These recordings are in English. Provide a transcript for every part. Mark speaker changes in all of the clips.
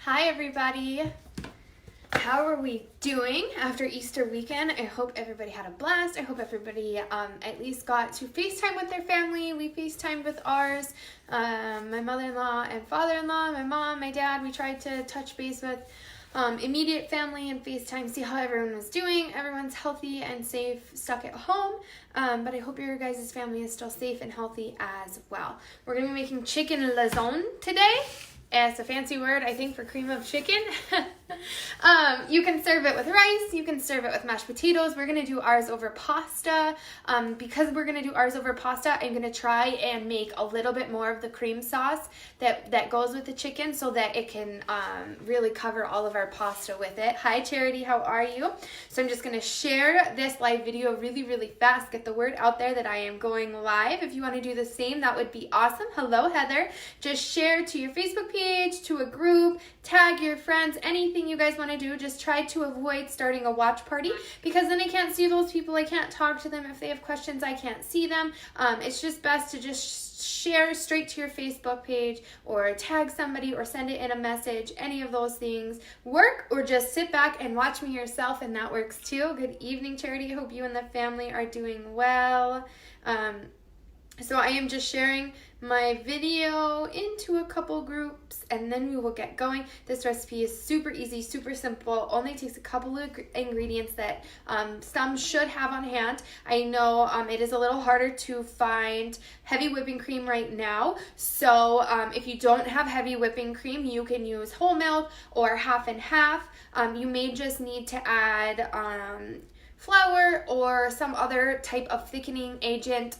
Speaker 1: Hi everybody. How are we doing after Easter weekend? I hope everybody had a blast. I hope everybody at least got to FaceTime with their family. We FaceTimed with ours, my mother-in-law and father-in-law, my mom, my dad. We tried to touch base with immediate family and FaceTime, see how everyone was doing. Everyone's healthy and safe, stuck at home, but I hope your guys' family is still safe and healthy as well. We're going to be making chicken lazone today. It's a fancy word, I think, for cream of chicken. You can serve it with rice. You can serve it with mashed potatoes. We're going to do ours over pasta. Because we're going to do ours over pasta, I'm going to try and make a little bit more of the cream sauce that goes with the chicken so that it can really cover all of our pasta with it. Hi, Charity. How are you? So I'm just going to share this live video really, really fast. Get the word out there that I am going live. If you want to do the same, that would be awesome. Hello, Heather. Just share to your Facebook page, to a group, tag your friends, anything you guys want to do. Just try to avoid starting a watch party because then I can't see those people. I can't talk to them. If they have questions, I can't see them. It's just best to just share straight to your Facebook page or tag somebody or send it in a message. Any of those things work, or just sit back and watch me yourself, and that works too. Good evening, Charity. Hope you and the family are doing well. So I am just sharing my video into a couple groups and then we will get going. This recipe is super easy, super simple, only takes a couple of ingredients that some should have on hand. I know it is a little harder to find heavy whipping cream right now, so if you don't have heavy whipping cream, you can use whole milk or half and half. You may just need to add flour or some other type of thickening agent.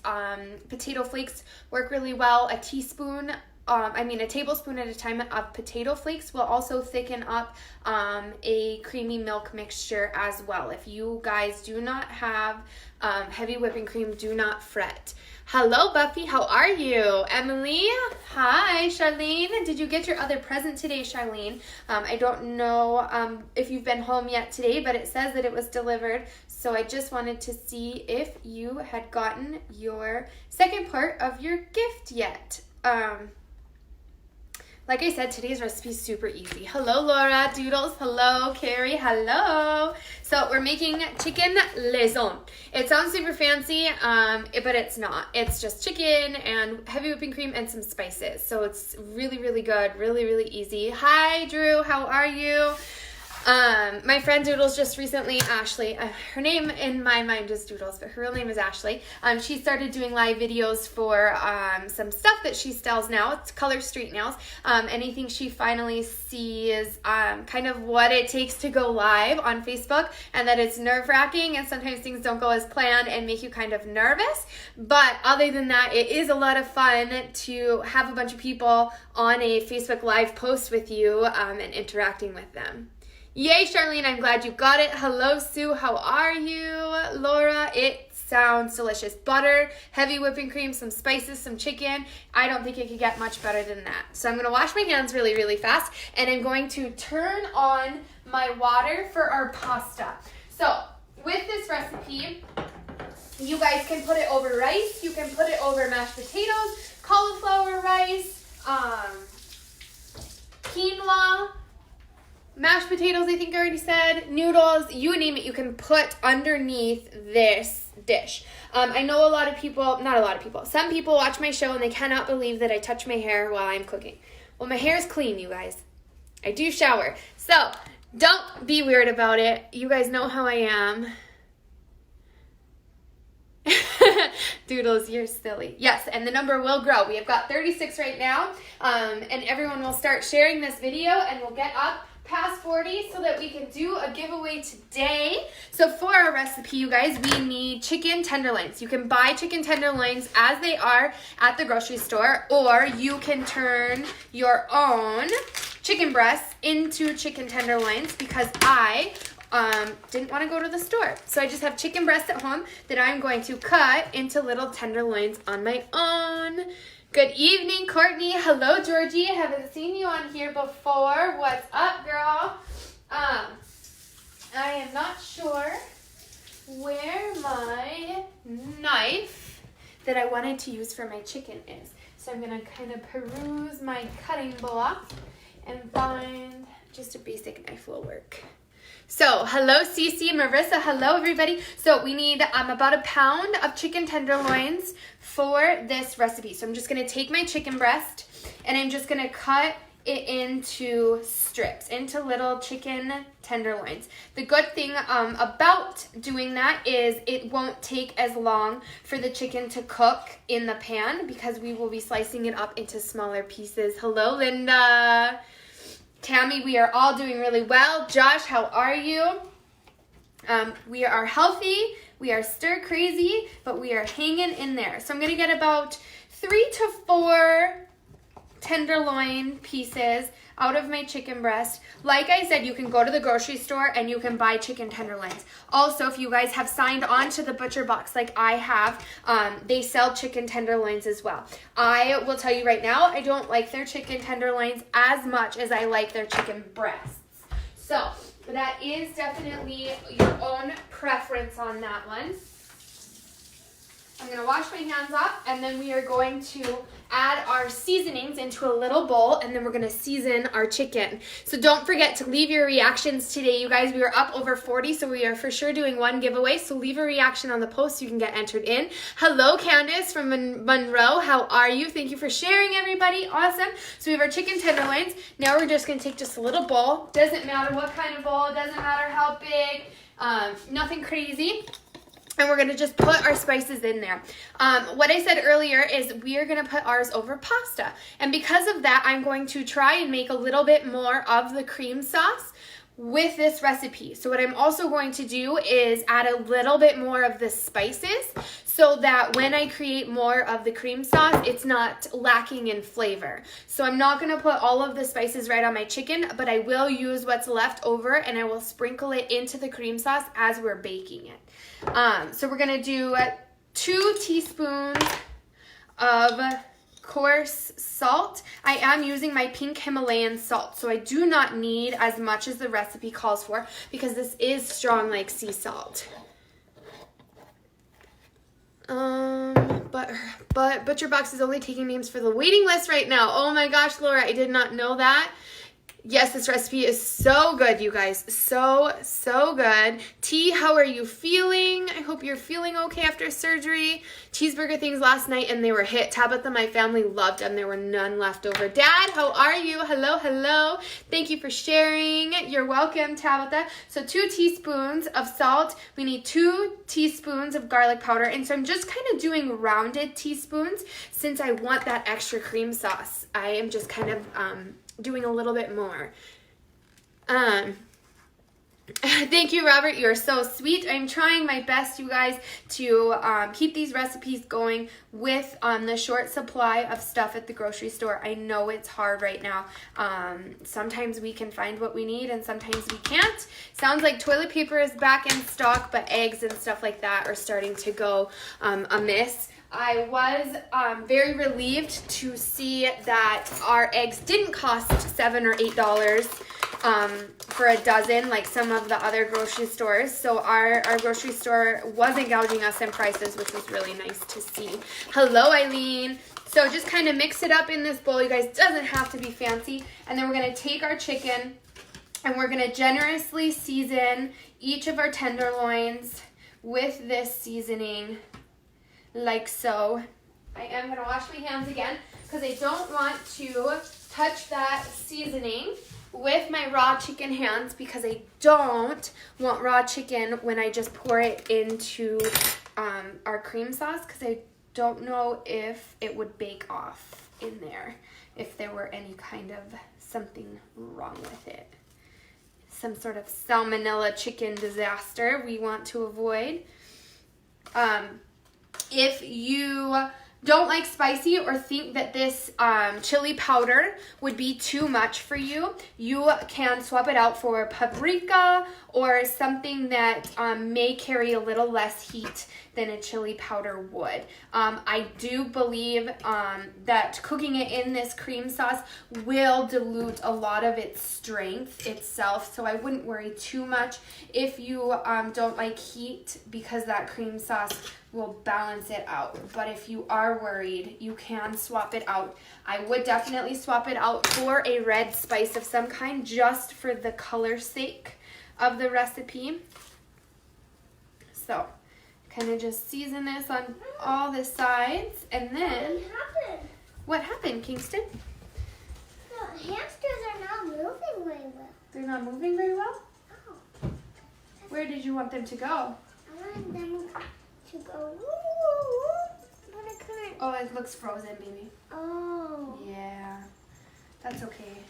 Speaker 1: Potato flakes work really well. A tablespoon at a time of potato flakes will also thicken up a creamy milk mixture as well. If you guys do not have heavy whipping cream, do not fret. Hello, Buffy. How are you? Emily? Hi, Charlene. Did you get your other present today, Charlene? I don't know if you've been home yet today, but it says that it was delivered. So I just wanted to see if you had gotten your second part of your gift yet. Like I said, today's recipe is super easy. Hello, Laura. Doodles. Hello, Carrie. Hello. So we're making chicken lazone. It sounds super fancy, but it's not. It's just chicken and heavy whipping cream and some spices. So it's really, really good. Really, really easy. Hi, Drew. How are you? My friend Doodles just recently, Ashley, her name in my mind is Doodles, but her real name is Ashley. She started doing live videos for some stuff that she sells now. It's Color Street Nails. Anything she finally sees, kind of what it takes to go live on Facebook, and that it's nerve-wracking and sometimes things don't go as planned and make you kind of nervous. But other than that, it is a lot of fun to have a bunch of people on a Facebook live post with you and interacting with them. Yay, Charlene, I'm glad you got it. Hello, Sue, how are you? Laura, it sounds delicious. Butter, heavy whipping cream, some spices, some chicken. I don't think it could get much better than that. So I'm going to wash my hands really, really fast, and I'm going to turn on my water for our pasta. So with this recipe, you guys can put it over rice. You can put it over mashed potatoes, cauliflower rice, quinoa, mashed potatoes, I think I already said, noodles, you name it, you can put underneath this dish. I know some people watch my show and they cannot believe that I touch my hair while I'm cooking. Well, my hair is clean, you guys. I do shower. So, don't be weird about it. You guys know how I am. Doodles, you're silly. Yes, and the number will grow. We have got 36 right now, and everyone will start sharing this video, and we'll get up past 40 so that we can do a giveaway today. So for our recipe, you guys, we need chicken tenderloins. You can buy chicken tenderloins as they are at the grocery store, or you can turn your own chicken breasts into chicken tenderloins, because I didn't want to go to the store. So I just have chicken breasts at home that I'm going to cut into little tenderloins on my own. Good evening, Courtney. Hello, Georgie. I haven't seen you on here before. What's up, girl? I am not sure where my knife that I wanted to use for my chicken is. So I'm going to kind of peruse my cutting block and find just a basic knife will work. So, hello Cece, Marissa, hello everybody. So we need about a pound of chicken tenderloins for this recipe. So I'm just gonna take my chicken breast and I'm just gonna cut it into strips, into little chicken tenderloins. The good thing about doing that is it won't take as long for the chicken to cook in the pan because we will be slicing it up into smaller pieces. Hello, Linda. Tammy, we are all doing really well. Josh, how are you? We are healthy, we are stir crazy, but we are hanging in there. So I'm gonna get about 3 to 4 tenderloin pieces out of my chicken breast. Like I said, you can go to the grocery store and you can buy chicken tenderloins. Also, if you guys have signed on to the butcher box like I have, they sell chicken tenderloins as well. I will tell you right now, I don't like their chicken tenderloins as much as I like their chicken breasts. So that is definitely your own preference on that one. I'm going to wash my hands up, and then we are going to add our seasonings into a little bowl, and then we're going to season our chicken. So don't forget to leave your reactions today, you guys. We are up over 40, so we are for sure doing one giveaway. So leave a reaction on the post so you can get entered in. Hello, Candace from Monroe. How are you? Thank you for sharing, everybody. Awesome. So we have our chicken tenderloins. Now we're just going to take just a little bowl. Doesn't matter what kind of bowl. Doesn't matter how big. Nothing crazy. And we're going to just put our spices in there. What I said earlier is we are going to put ours over pasta. And because of that, I'm going to try and make a little bit more of the cream sauce with this recipe. So what I'm also going to do is add a little bit more of the spices so that when I create more of the cream sauce, it's not lacking in flavor. So I'm not going to put all of the spices right on my chicken, but I will use what's left over and I will sprinkle it into the cream sauce as we're baking it. So we're going to do 2 teaspoons of coarse salt. I am using my pink Himalayan salt, so I do not need as much as the recipe calls for because this is strong like sea salt. But Butcher Box is only taking names for the waiting list right now. Oh my gosh, Laura, I did not know that. Yes, this recipe is so good, you guys. So good. T, how are you feeling? I hope you're feeling okay after surgery. Cheeseburger things last night and they were hit. Tabitha, my family loved them. There were none left over. Dad, how are you? Hello. Thank you for sharing. You're welcome, Tabitha. So 2 teaspoons of salt. We need 2 teaspoons of garlic powder. And so I'm just kind of doing rounded teaspoons since I want that extra cream sauce. I am just kind of doing a little bit more. Thank you, Robert. You're so sweet. I'm trying my best, you guys, to keep these recipes going with the short supply of stuff at the grocery store. I know it's hard right now. Sometimes we can find what we need and sometimes we can't. Sounds like toilet paper is back in stock, but eggs and stuff like that are starting to go amiss. I was very relieved to see that our eggs didn't cost $7 or $8 for a dozen like some of the other grocery stores. So our grocery store wasn't gouging us in prices, which was really nice to see. Hello, Eileen. So just kind of mix it up in this bowl, you guys. Doesn't have to be fancy. And then we're going to take our chicken and we're going to generously season each of our tenderloins with this seasoning. Like so. I am going to wash my hands again because I don't want to touch that seasoning with my raw chicken hands because I don't want raw chicken when I just pour it into our cream sauce because I don't know if it would bake off in there if there were any kind of something wrong with it. Some sort of salmonella chicken disaster we want to avoid. If you don't like spicy or think that this chili powder would be too much for you, you can swap it out for paprika or something that may carry a little less heat than a chili powder would. I do believe that cooking it in this cream sauce will dilute a lot of its strength itself, so I wouldn't worry too much if you don't like heat because that cream sauce will balance it out. But if you are worried, you can swap it out. I would definitely swap it out for a red spice of some kind, just for the color sake of the recipe. So kind of just season this on all the sides, and then what happened, Kingston?
Speaker 2: The hamsters are not moving very well.
Speaker 1: They're not moving very well?
Speaker 2: Oh.
Speaker 1: Where did you want them to go?
Speaker 2: I want them to go. But I couldn't.
Speaker 1: Oh, it looks frozen, baby.
Speaker 2: Oh.
Speaker 1: Yeah, that's okay.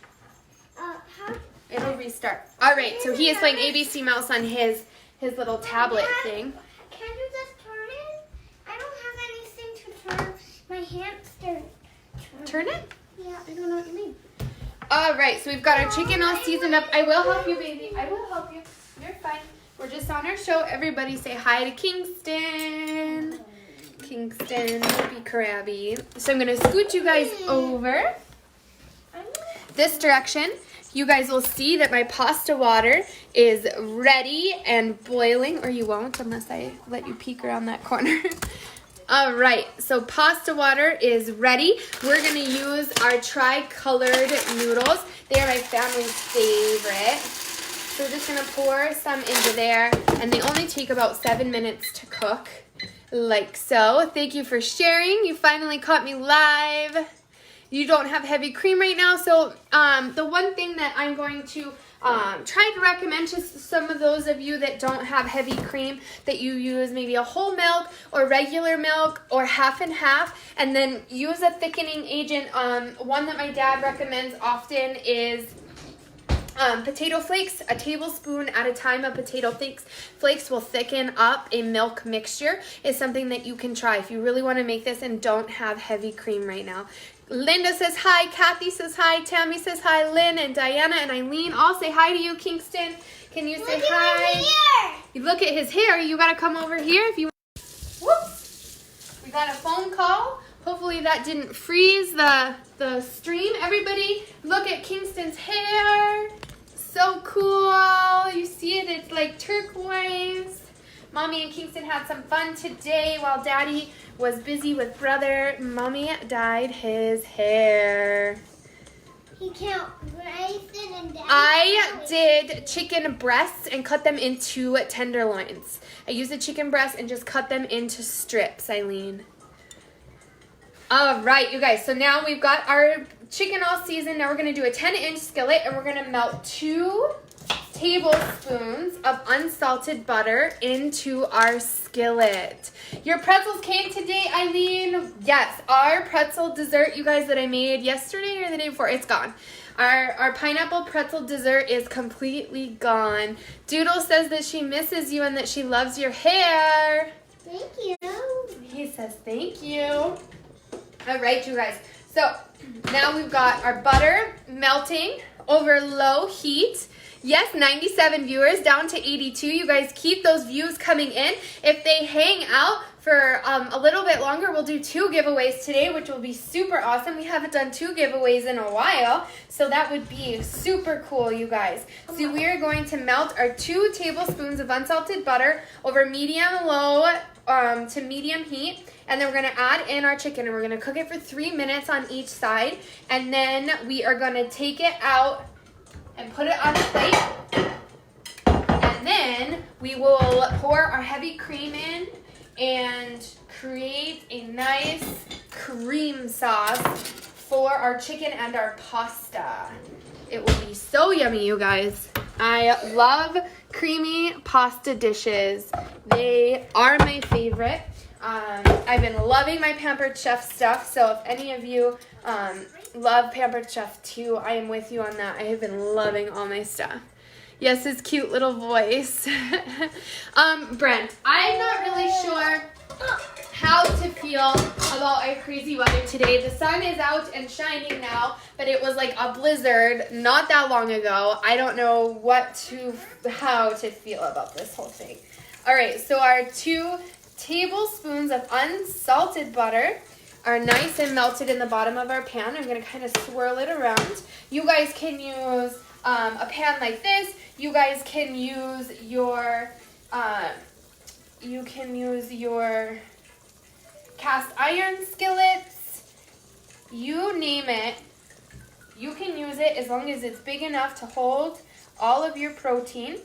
Speaker 2: How?
Speaker 1: It'll restart. All right, so he is playing ABC Mouse on his little tablet thing.
Speaker 2: Can you just turn it? I don't have anything to turn my hamster.
Speaker 1: Turn it?
Speaker 2: Yeah.
Speaker 1: I don't know what you mean. All right, so we've got our chicken all seasoned up. I will help you, baby. I will help you. You're fine. We're just on our show. Everybody say hi to Kingston. Kingston, be crabby. So I'm going to scoot you guys over this direction. You guys will see that my pasta water is ready and boiling, or you won't unless I let you peek around that corner. All right, so pasta water is ready. We're gonna use our tri-colored noodles. They are my family's favorite. So we're just gonna pour some into there, and they only take about 7 minutes to cook, like so. Thank you for sharing. You finally caught me live. You don't have heavy cream right now, so the one thing that I'm going to try to recommend to some of those of you that don't have heavy cream, that you use maybe a whole milk or regular milk or half and half, and then use a thickening agent. One that my dad recommends often is potato flakes. A tablespoon at a time of potato flakes will thicken up a milk mixture. Is something that you can try if you really want to make this and don't have heavy cream right now. Linda says hi, Kathy says hi, Tammy says hi, Lynn and Diana and Eileen all say hi to you, Kingston. Can you say hi? You look at his hair. You got to come over here if you. Whoops. We got a phone call. Hopefully that didn't freeze the stream. Everybody, look at Kingston's hair. So cool. You see it? It's like turquoise. Mommy and Kingston had some fun today while Daddy was busy with brother. Mommy dyed his hair.
Speaker 2: He can't brace it and Daddy.
Speaker 1: I did chicken breasts and cut them into tenderloins. I used the chicken breasts and just cut them into strips, Eileen. All right, you guys. So now we've got our chicken all seasoned. Now we're going to do a 10-inch skillet, and we're going to melt 2 tablespoons of unsalted butter into our skillet. Your pretzels came today, Eileen. Yes, our pretzel dessert, you guys, that I made yesterday or the day before, it's gone. Our pineapple pretzel dessert is completely gone. Doodle says that she misses you and that she loves your hair.
Speaker 2: Thank you.
Speaker 1: He says thank you. All right, you guys. So now we've got our butter melting over low heat. Yes, 97 viewers, down to 82. You guys keep those views coming in. If they hang out for a little bit longer, we'll do 2 giveaways today, which will be super awesome. We haven't done 2 giveaways in a while, so that would be super cool, you guys. So we are going to melt our 2 tablespoons of unsalted butter over medium-low to medium heat. And then we're going to add in our chicken, and we're going to cook it for 3 minutes on each side. And then we are going to take it out and put it on the plate. And then we will pour our heavy cream in and create a nice cream sauce for our chicken and our pasta. It will be so yummy, you guys. I love creamy pasta dishes. They are my favorite. I've been loving my Pampered Chef stuff, so if any of you love Pampered Chef too, I am with you on that. I have been loving all my stuff. Yes, his cute little voice. Brent, I'm not really sure how to feel about our crazy weather today. The sun is out and shining now, but it was like a blizzard not that long ago. I don't know how to feel about this whole thing. All right, so our 2 tablespoons of unsalted butter are nice and melted in the bottom of our pan. I'm going to kind of swirl it around. You guys can use a pan like this. You guys can use your cast iron skillets, you name it. You can use it as long as it's big enough to hold all of your protein.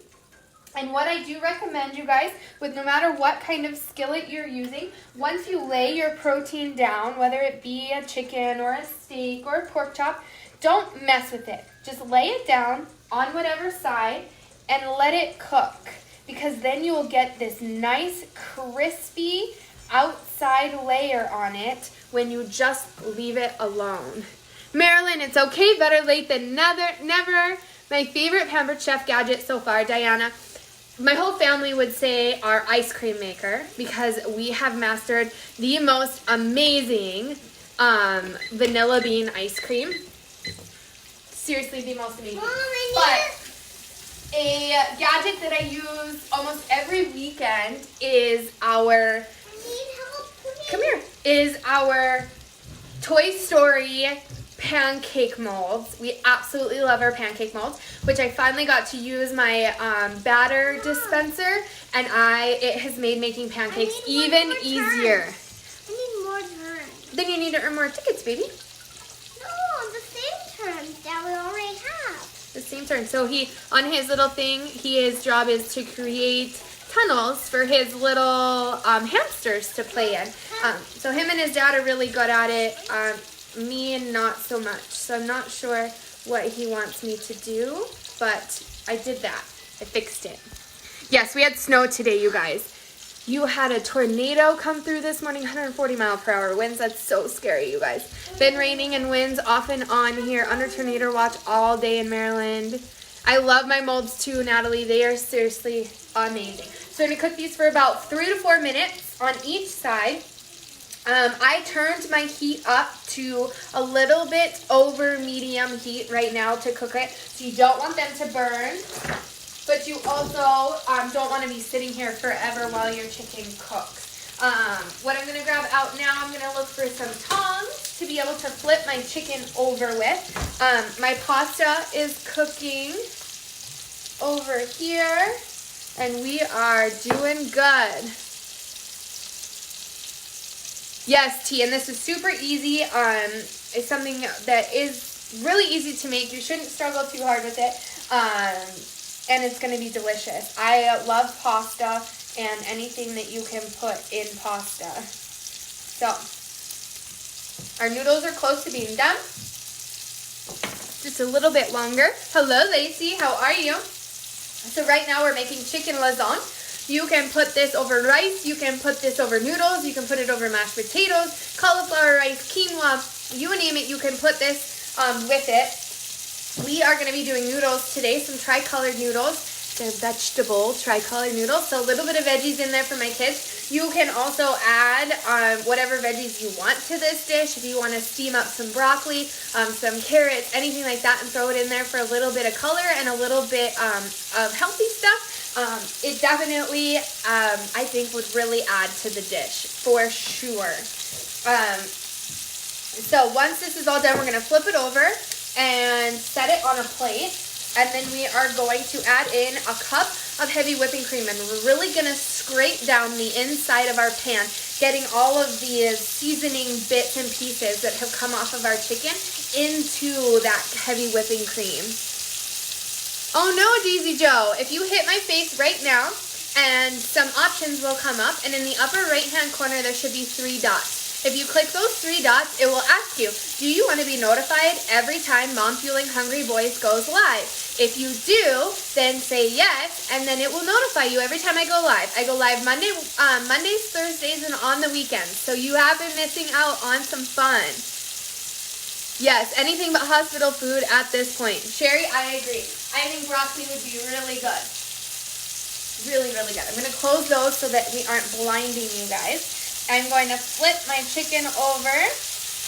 Speaker 1: And what I do recommend, you guys, with no matter what kind of skillet you're using, once you lay your protein down, whether it be a chicken or a steak or a pork chop, don't mess with it. Just lay it down on whatever side and let it cook, because then you will get this nice crispy outside layer on it when you just leave it alone. Marilyn, it's okay, better late than never. My favorite Pampered Chef gadget so far, Diana. My whole family would say our ice cream maker, because we have mastered the most amazing vanilla bean ice cream. Seriously, the most amazing. But a gadget that I use almost every weekend is our, come here, is our Toy Story pancake molds. We absolutely love our pancake molds, which I finally got to use my batter dispenser, and it has made making pancakes even easier.
Speaker 2: I need more turns.
Speaker 1: Then you need to earn more tickets, baby.
Speaker 2: No, the same turns that we already have.
Speaker 1: The same turn. So on his little thing, his job is to create tunnels for his little hamsters to play in. So him and his dad are really good at it. Me and not so much. So I'm not sure what he wants me to do, but I did that. I fixed it. Yes, we had snow today, you guys. You had a tornado come through this morning, 140-mile-per-hour winds. That's so scary, you guys. Been raining and winds off and on here, under tornado watch all day in Maryland. I love my molds too, Natalie. They are seriously amazing. So I'm going to cook these for about 3 to 4 minutes on each side. I turned my heat up to a little bit over medium heat right now to cook it. So you don't want them to burn, but you also don't want to be sitting here forever while your chicken cooks. What I'm going to grab out now, I'm going to look for some tongs to be able to flip my chicken over with. My pasta is cooking over here, and we are doing good. Yes, T, and this is super easy. It's something that is really easy to make. You shouldn't struggle too hard with it, and it's going to be delicious. I love pasta and anything that you can put in pasta. So, our noodles are close to being done. Just a little bit longer. Hello, Lacey. How are you? So right now we're making chicken lazone. You can put this over rice, you can put this over noodles, you can put it over mashed potatoes, cauliflower rice, quinoa, you name it, you can put this with it. We are going to be doing noodles today, some tri-colored noodles. They're vegetable tri-colored noodles, so a little bit of veggies in there for my kids. You can also add whatever veggies you want to this dish. If you want to steam up some broccoli, some carrots, anything like that, and throw it in there for a little bit of color and a little bit of healthy stuff. It definitely, I think, would really add to the dish, for sure. So once this is all done, we're going to flip it over and set it on a plate. And then we are going to add in a cup of heavy whipping cream. And we're really going to scrape down the inside of our pan, getting all of these seasoning bits and pieces that have come off of our chicken into that heavy whipping cream. Oh no, Daisy Joe, if you hit my face right now, and some options will come up, and in the upper right-hand corner, there should be 3 dots. If you click those 3 dots, it will ask you, do you want to be notified every time Mom Fueling Hungry Boys goes live? If you do, then say yes, and then it will notify you every time I go live. I go live Mondays, Thursdays, and on the weekends, so you have been missing out on some fun. Yes, anything but hospital food at this point. Sherry, I agree. I think broccoli would be really good. Really, really good. I'm going to close those so that we aren't blinding you guys. I'm going to flip my chicken over.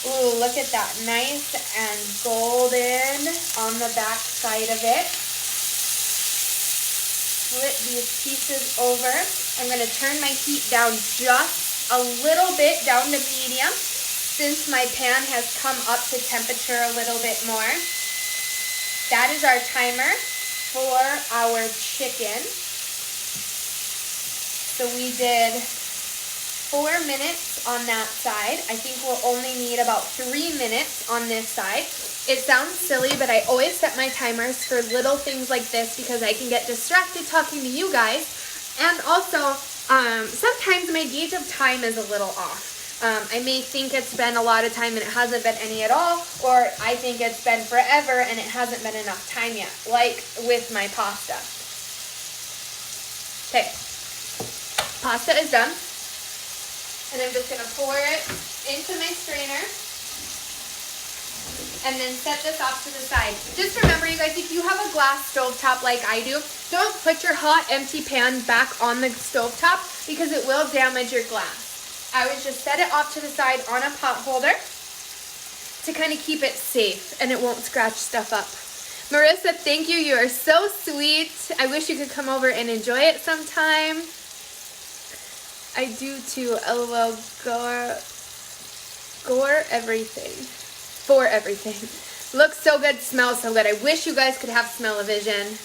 Speaker 1: Ooh, look at that. Nice and golden on the back side of it. Flip these pieces over. I'm going to turn my heat down just a little bit, down to medium, since my pan has come up to temperature a little bit more. That is our timer for our chicken. So we did 4 minutes on that side. I think we'll only need about 3 minutes on this side. It sounds silly, but I always set my timers for little things like this because I can get distracted talking to you guys. And also, sometimes my gauge of time is a little off. I may think it's been a lot of time and it hasn't been any at all, or I think it's been forever and it hasn't been enough time yet, like with my pasta. Okay, pasta is done, and I'm just gonna pour it into my strainer and then set this off to the side. Just remember, you guys, if you have a glass stovetop like I do, don't put your hot empty pan back on the stovetop because it will damage your glass. I would just set it off to the side on a pot holder to kind of keep it safe and it won't scratch stuff up. Marissa, thank you. You are so sweet. I wish you could come over and enjoy it sometime. I do too. LOL. Gore everything. For everything. Looks so good. Smells so good. I wish you guys could have smell-o-vision.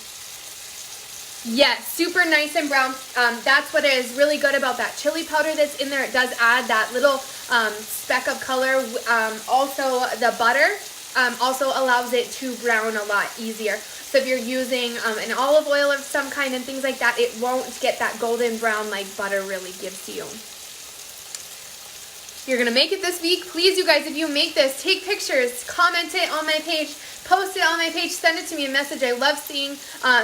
Speaker 1: Yes, super nice and brown. That's what is really good about that chili powder that's in there. It does add that little speck of color. Also, the butter also allows it to brown a lot easier. So if you're using an olive oil of some kind and things like that, it won't get that golden brown like butter really gives you. You're going to make it this week. Please, you guys, if you make this, take pictures, comment it on my page, post it on my page, send it to me a message. I love seeing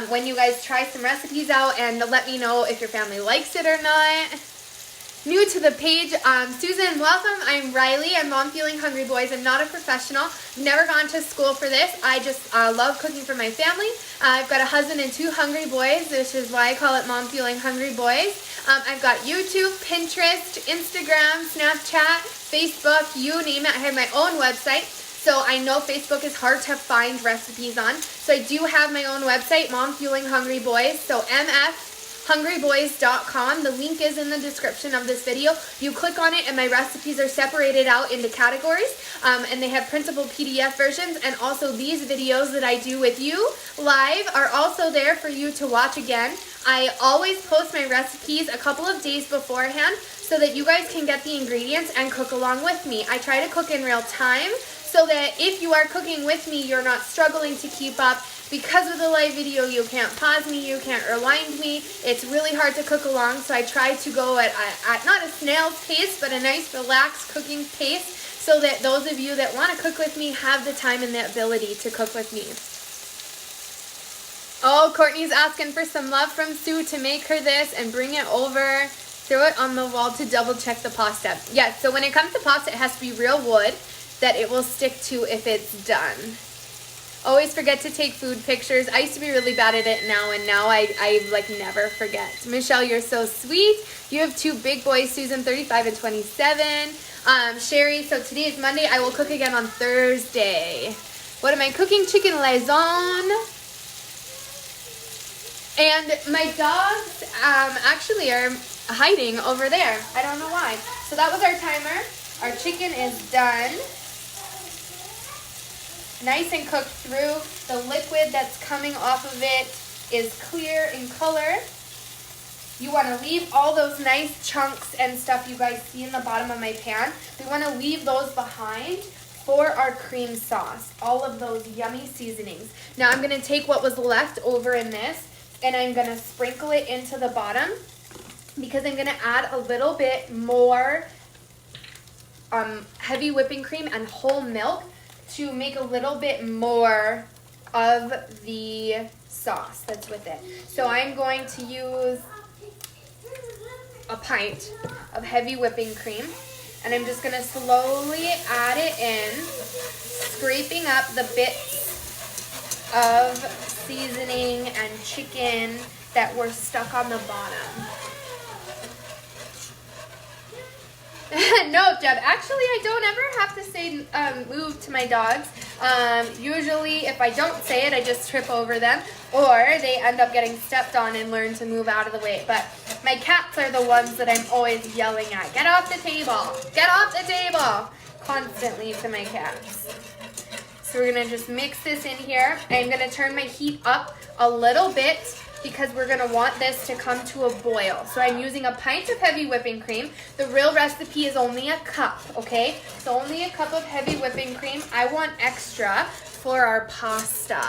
Speaker 1: when you guys try some recipes out, and let me know if your family likes it or not. New to the page, Susan, welcome. I'm Riley. I'm Mom Feeling Hungry Boys. I'm not a professional. Never gone to school for this. I just love cooking for my family. I've got a husband and 2 hungry boys, which is why I call it Mom Feeling Hungry Boys. I've got YouTube, Pinterest, Instagram, Snapchat, Facebook, you name it. I have my own website. So I know Facebook is hard to find recipes on. So I do have my own website, Mom Fueling Hungry Boys. So mfhungryboys.com. The link is in the description of this video. You click on it and my recipes are separated out into categories. And they have printable PDF versions. And also these videos that I do with you live are also there for you to watch again. I always post my recipes a couple of days beforehand so that you guys can get the ingredients and cook along with me. I try to cook in real time so that if you are cooking with me, you're not struggling to keep up. Because of the live video, you can't pause me, you can't rewind me. It's really hard to cook along, so I try to go at not a snail's pace, but a nice relaxed cooking pace so that those of you that want to cook with me have the time and the ability to cook with me. Oh, Courtney's asking for some love from Sue to make her this and bring it over. Throw it on the wall to double check the pasta. Yes, so when it comes to pasta, it has to be real wood that it will stick to if it's done. Always forget to take food pictures. I used to be really bad at it now, and now I like never forget. Michelle, you're so sweet. You have 2 big boys, Susan, 35 and 27. Sherry, so today is Monday. I will cook again on Thursday. What am I cooking? Chicken Lazone. And my dogs actually are hiding over there. I don't know why. So that was our timer. Our chicken is done. Nice and cooked through. The liquid that's coming off of it is clear in color. You want to leave all those nice chunks and stuff you guys see in the bottom of my pan. We want to leave those behind for our cream sauce. All of those yummy seasonings. Now I'm going to take what was left over in this and I'm going to sprinkle it into the bottom because I'm going to add a little bit more heavy whipping cream and whole milk to make a little bit more of the sauce that's with it. So I'm going to use a pint of heavy whipping cream and I'm just going to slowly add it in, scraping up the bits of seasoning and chicken that were stuck on the bottom. No, Jeb, actually I don't ever have to say move to my dogs. Usually if I don't say it, I just trip over them or they end up getting stepped on and learn to move out of the way. But my cats are the ones that I'm always yelling at. Get off the table! Get off the table! Constantly to my cats. So we're gonna just mix this in here. I'm gonna turn my heat up a little bit because we're gonna want this to come to a boil. So I'm using a pint of heavy whipping cream. The real recipe is only a cup, okay? So only a cup of heavy whipping cream. I want extra for our pasta.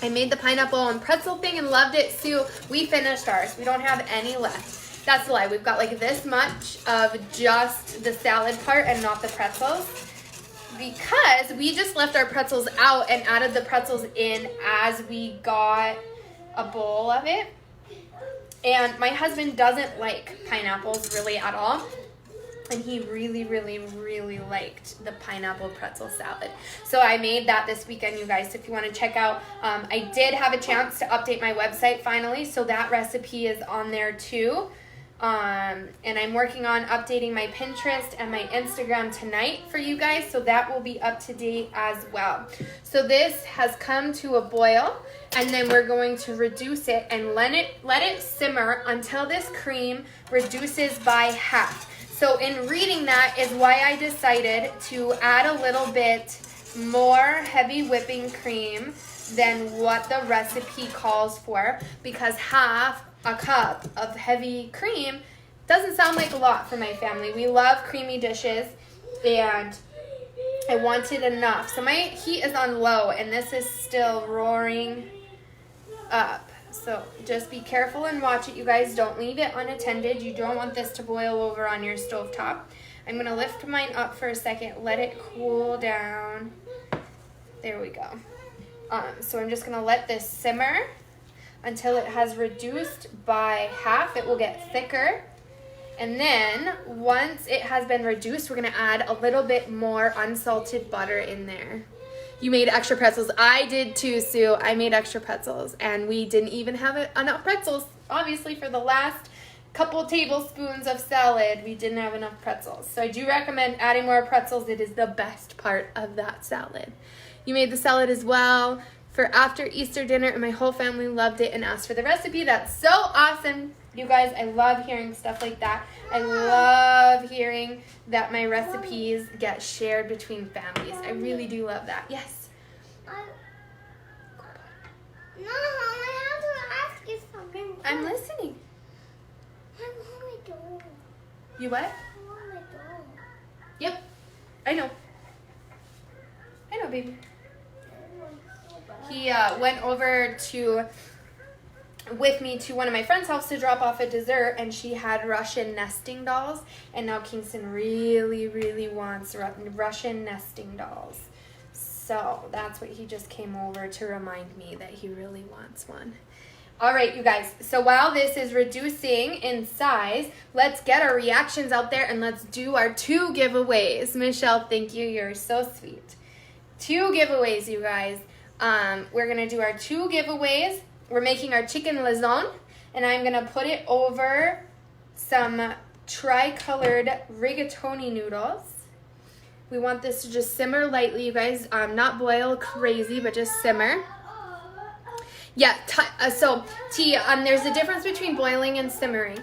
Speaker 1: I made the pineapple and pretzel thing and loved it. Sue, we finished ours. We don't have any left. That's a lie. We've got like this much of just the salad part and not the pretzels, because we just left our pretzels out and added the pretzels in as we got a bowl of it. And my husband doesn't like pineapples really at all, and he really, really, really liked the pineapple pretzel salad. So I made that this weekend, you guys. So if you want to check out, I did have a chance to update my website finally, so that recipe is on there too. And I'm working on updating my Pinterest and my Instagram tonight for you guys, so that will be up to date as well. So this has come to a boil, and then we're going to reduce it and let it simmer until this cream reduces by half. So in reading that is why I decided to add a little bit more heavy whipping cream than what the recipe calls for, because half a cup of heavy cream doesn't sound like a lot for my family. We love creamy dishes, and I wanted enough. So my heat is on low, and this is still roaring up. So just be careful and watch it, you guys. Don't leave it unattended. You don't want this to boil over on your stovetop. I'm going to lift mine up for a second, let it cool down. There we go. So I'm just going to let this simmer until it has reduced by half. It will get thicker. And then once it has been reduced, we're going to add a little bit more unsalted butter in there. You made extra pretzels. I did too, Sue. I made extra pretzels, and we didn't even have enough pretzels. Obviously, for the last couple tablespoons of salad, we didn't have enough pretzels. So I do recommend adding more pretzels. It is the best part of that salad. You made the salad as well for after Easter dinner, and my whole family loved it and asked for the recipe. That's so awesome. You guys, I love hearing stuff like that. I love hearing that my recipes get shared between families. I really do love that. Yes?
Speaker 2: No, I have to ask you something.
Speaker 1: I'm listening.
Speaker 2: I want my dog.
Speaker 1: You what?
Speaker 2: I want my dog.
Speaker 1: Yep. I know. I know, baby. He went over with me to one of my friend's house to drop off a dessert, and she had Russian nesting dolls, and now Kingston really, really wants Russian nesting dolls. So that's what he just came over to remind me that he really wants one. All right, you guys, so while this is reducing in size, let's get our reactions out there, and let's do our 2 giveaways. Michelle, thank you. You're so sweet. 2 giveaways, you guys. We're going to do our 2 giveaways. We're making our Chicken Lazone, and I'm going to put it over some tri-colored rigatoni noodles. We want this to just simmer lightly, you guys. Not boil crazy, but just simmer. Yeah, there's a difference between boiling and simmering.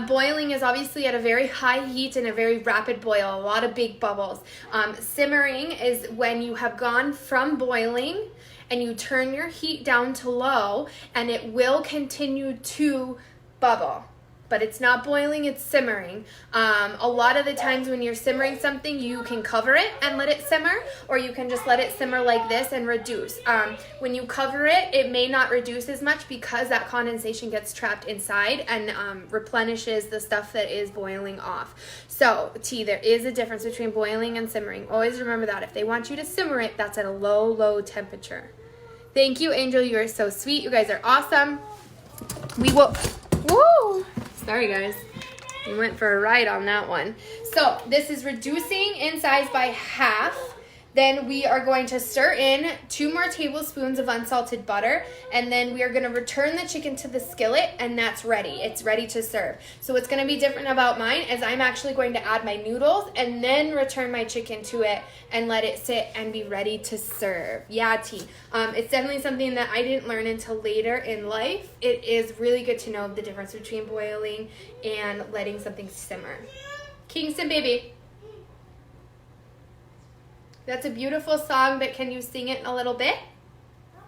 Speaker 1: Boiling is obviously at a very high heat and a very rapid boil, a lot of big bubbles. Simmering is when you have gone from boiling and you turn your heat down to low, and it will continue to bubble. But it's not boiling, it's simmering. A lot of the times when you're simmering something, you can cover it and let it simmer, or you can just let it simmer like this and reduce. When you cover it, it may not reduce as much because that condensation gets trapped inside and replenishes the stuff that is boiling off. So, there is a difference between boiling and simmering. Always remember that. If they want you to simmer it, that's at a low, low temperature. Thank you, Angel. You are so sweet. You guys are awesome. We will... Woo! Sorry, guys. We went for a ride on that one. So this is reducing in size by half. Then we are going to stir in 2 more tablespoons of unsalted butter, and then we are going to return the chicken to the skillet, and that's ready. It's ready to serve. So what's going to be different about mine is I'm actually going to add my noodles and then return my chicken to it and let it sit and be ready to serve. Yeah, T. It's definitely something that I didn't learn until later in life. It is really good to know the difference between boiling and letting something simmer. Kingston, baby. That's a beautiful song, but can you sing it a little bit?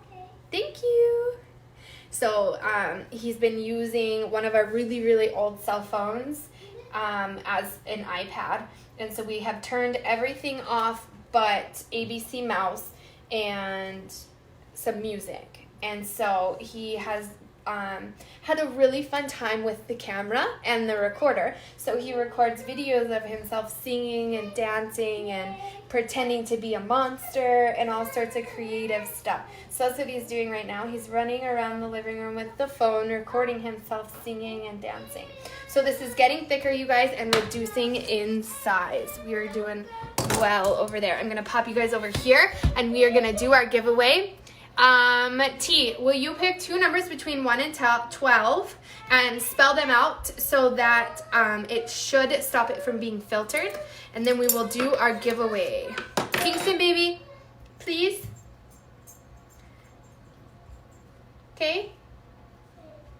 Speaker 2: Okay.
Speaker 1: Thank you. So he's been using one of our really, really old cell phones as an iPad. And so we have turned everything off but ABC Mouse and some music. And so he has had a really fun time with the camera and the recorder. So he records videos of himself singing and dancing and pretending to be a monster and all sorts of creative stuff. So that's what he's doing right now. He's running around the living room with the phone, recording himself singing and dancing. So this is getting thicker, you guys, and reducing in size. We are doing well over there. I'm going to pop you guys over here, and we are going to do our giveaway. T, will you pick two numbers between 1 and 12 and spell them out so that it should stop it from being filtered? And then we will do our giveaway. Kingston, baby, please. Okay?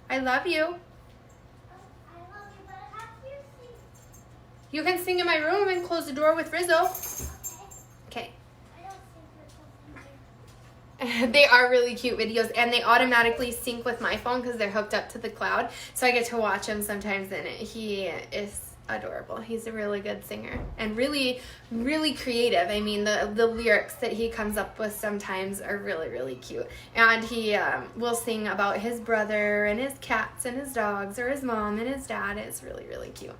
Speaker 1: I love you.
Speaker 2: I love you, but I have to sing.
Speaker 1: You can sing in my room and close the door with Rizzo. Okay.
Speaker 2: I don't sing for
Speaker 1: They are really cute videos, and they automatically sync with my phone because they're hooked up to the cloud. So I get to watch him sometimes in it. He is adorable. He's a really good singer and really, really creative. I mean, the lyrics that he comes up with sometimes are really, really cute. And he will sing about his brother and his cats and his dogs, or his mom and his dad. It's really, really cute.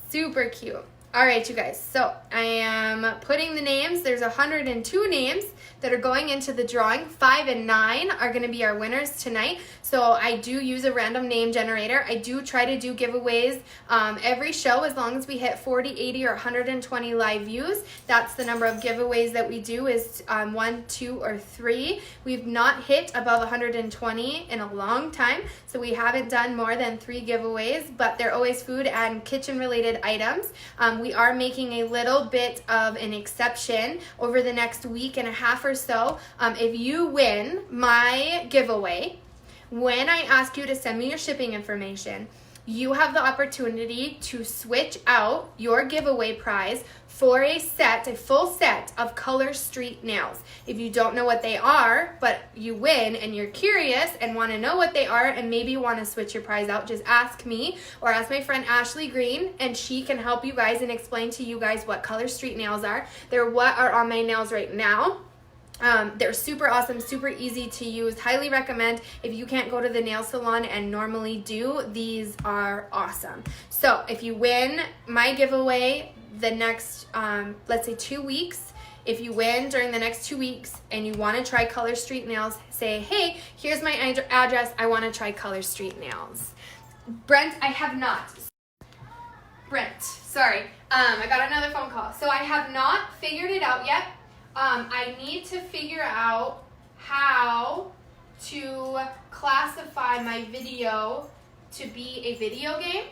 Speaker 1: Super cute. All right, you guys, so I am putting the names. There's 102 names that are going into the drawing. 5 and 9 are going to be our winners tonight. So I do use a random name generator. I do try to do giveaways every show as long as we hit 40, 80, or 120 live views. That's the number of giveaways that we do is 1, 2, or 3. We've not hit above 120 in a long time, so we haven't done more than 3 giveaways, but they're always food and kitchen-related items. We are making a little bit of an exception over the next week and a half or so. If you win my giveaway, when I ask you to send me your shipping information, you have the opportunity to switch out your giveaway prize for a full set of Color Street nails. If you don't know what they are, but you win and you're curious and want to know what they are and maybe want to switch your prize out, just ask me or ask my friend Ashley Green, and she can help you guys and explain to you guys what Color Street nails are. They're what are on my nails right now. They're super awesome, super easy to use. Highly recommend if you can't go to the nail salon and normally do. These are awesome. So if you win my giveaway the next, let's say 2 weeks, if you win during the next 2 weeks and you want to try Color Street nails, say, hey, here's my address. I want to try Color Street nails. Brent, I have not. Brent, sorry. I got another phone call. So I have not figured it out yet. I need to figure out how to classify my video to be a video game.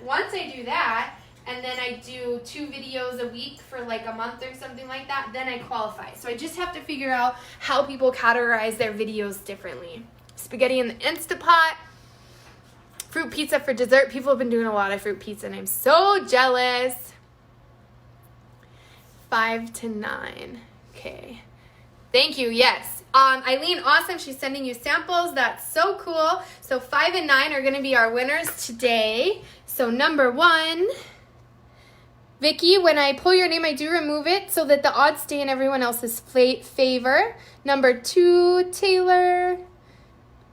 Speaker 1: Once I do that, and then I do 2 videos a week for like a month or something like that, then I qualify. So I just have to figure out how people categorize their videos differently. Spaghetti in the Instapot. Fruit pizza for dessert. People have been doing a lot of fruit pizza, and I'm so jealous. 5 to 9. Okay. Thank you. Yes. Eileen, awesome. She's sending you samples. That's so cool. So 5 and 9 are going to be our winners today. So number 1, Vicky, when I pull your name, I do remove it so that the odds stay in everyone else's favor. Number 2, Taylor.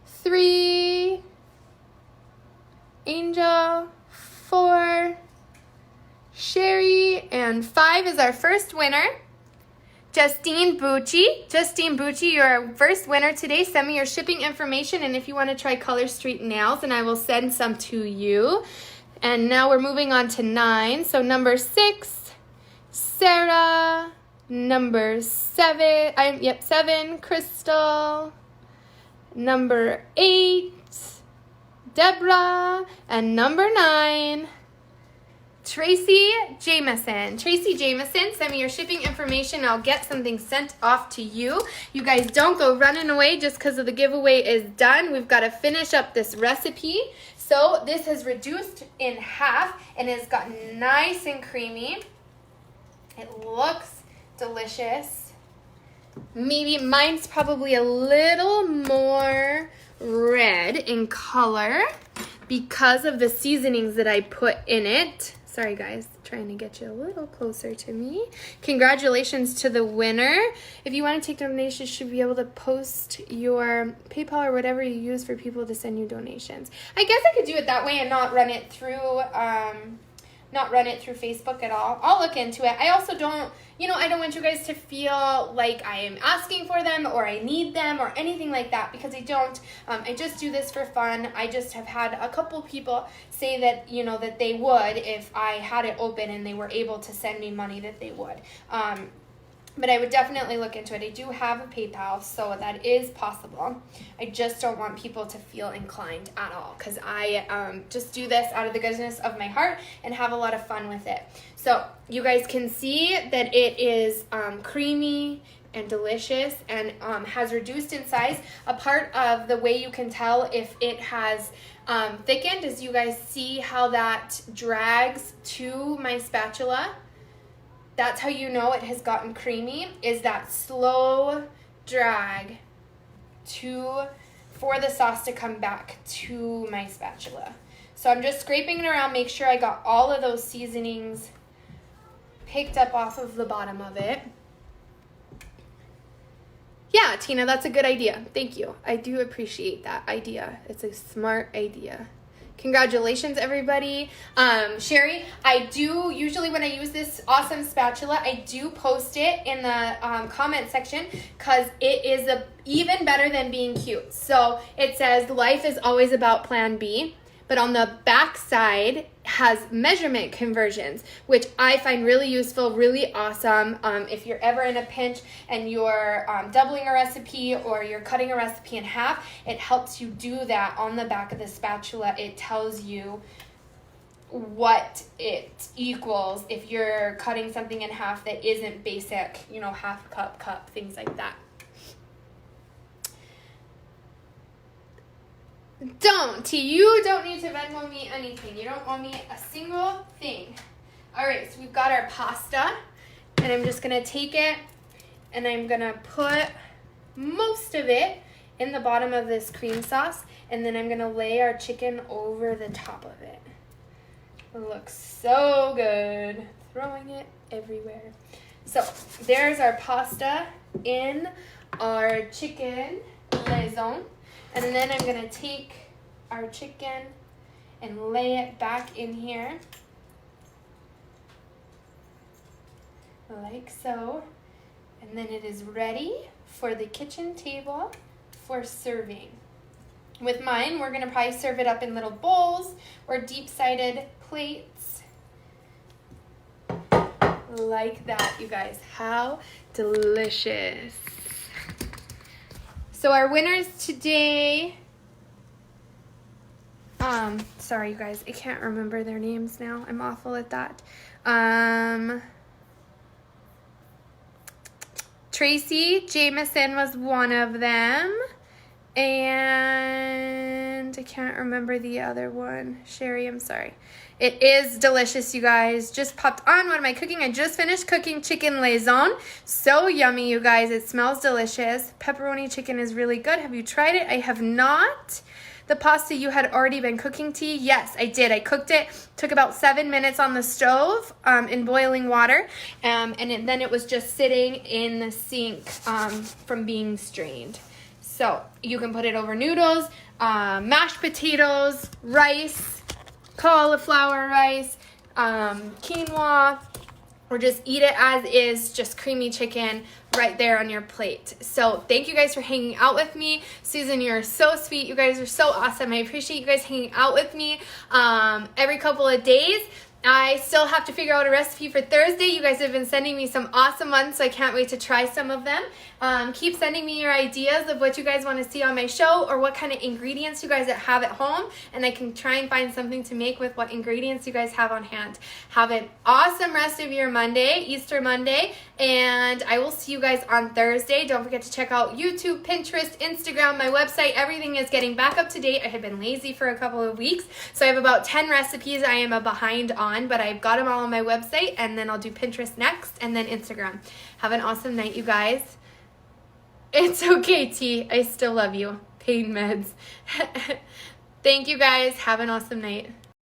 Speaker 1: 3, Angel. 4, Sherry, and 5 is our first winner, Justine Bucci. Justine Bucci, you're our first winner today. Send me your shipping information, and if you want to try Color Street nails, and I will send some to you. And now we're moving on to 9. So number 6, Sarah. Number 7, Crystal. Number 8, Deborah. And number 9, Tracy Jameson. Tracy Jameson, send me your shipping information. I'll get something sent off to you. You guys don't go running away just because the giveaway is done. We've got to finish up this recipe. So this has reduced in half and has gotten nice and creamy. It looks delicious. Maybe mine's probably a little more red in color because of the seasonings that I put in it. Sorry guys, trying to get you a little closer to me. Congratulations to the winner. If you want to take donations, you should be able to post your PayPal or whatever you use for people to send you donations. I guess I could do it that way and not run it through Facebook at all. I'll look into it. I also don't, I don't want you guys to feel like I am asking for them or I need them or anything like that, because I don't. I just do this for fun. I just have had a couple people say that, that they would, if I had it open and they were able to send me money, that they would. But I would definitely look into it. I do have a PayPal, so that is possible. I just don't want people to feel inclined at all, because I just do this out of the goodness of my heart and have a lot of fun with it. So you guys can see that it is creamy and delicious and has reduced in size. A part of the way you can tell if it has thickened is you guys see how that drags to my spatula. That's how you know it has gotten creamy, is that slow drag for the sauce to come back to my spatula. So I'm just scraping it around, make sure I got all of those seasonings picked up off of the bottom of it. Yeah, Tina, that's a good idea. Thank you. I do appreciate that idea. It's a smart idea. Congratulations, everybody. Sherry, I do, usually when I use this awesome spatula, I do post it in the comment section, because it is even better than being cute. So it says, life is always about plan B, but on the back side has measurement conversions, which I find really useful, really awesome. If you're ever in a pinch and you're doubling a recipe or you're cutting a recipe in half, it helps you do that on the back of the spatula. It tells you what it equals if you're cutting something in half that isn't basic, half cup, things like that. You don't need to Venmo me anything. You don't owe me a single thing. All right, so we've got our pasta, and I'm just gonna take it and I'm gonna put most of it in the bottom of this cream sauce, and then I'm gonna lay our chicken over the top of it. It looks so good. Throwing it everywhere. So there's our pasta in our chicken lazone. And then I'm going to take our chicken and lay it back in here, like so. And then it is ready for the kitchen table for serving. With mine, we're going to probably serve it up in little bowls or deep-sided plates. Like that, you guys. How delicious. So our winners today, sorry you guys, I can't remember their names now. I'm awful at that. Tracy Jameson was one of them. And I can't remember the other one. Sherry, I'm sorry. It is delicious, you guys. Just popped on. What am I cooking? I just finished cooking chicken lazone. So yummy, you guys. It smells delicious. Pepperoni chicken is really good. Have you tried it? I have not. The pasta you had already been cooking, T? Yes, I did. I cooked it. Took about 7 minutes on the stove in boiling water. And then it was just sitting in the sink from being strained. So you can put it over noodles, mashed potatoes, rice, cauliflower rice, quinoa, or just eat it as is, just creamy chicken right there on your plate. So thank you guys for hanging out with me. Susan, you're so sweet. You guys are so awesome. I appreciate you guys hanging out with me every couple of days. I still have to figure out a recipe for Thursday. You guys have been sending me some awesome ones, so I can't wait to try some of them. Keep sending me your ideas of what you guys want to see on my show, or what kind of ingredients you guys have at home, and I can try and find something to make with what ingredients you guys have on hand. Have an awesome rest of your Monday, Easter Monday, and I will see you guys on Thursday. Don't forget to check out YouTube, Pinterest, Instagram, my website. Everything is getting back up to date. I have been lazy for a couple of weeks, so I have about 10 recipes I am behind on. on, but I've got them all on my website, and then I'll do Pinterest next, and then Instagram. Have an awesome night, you guys. It's okay, T. I still love you. Pain meds. Thank you, guys. Have an awesome night.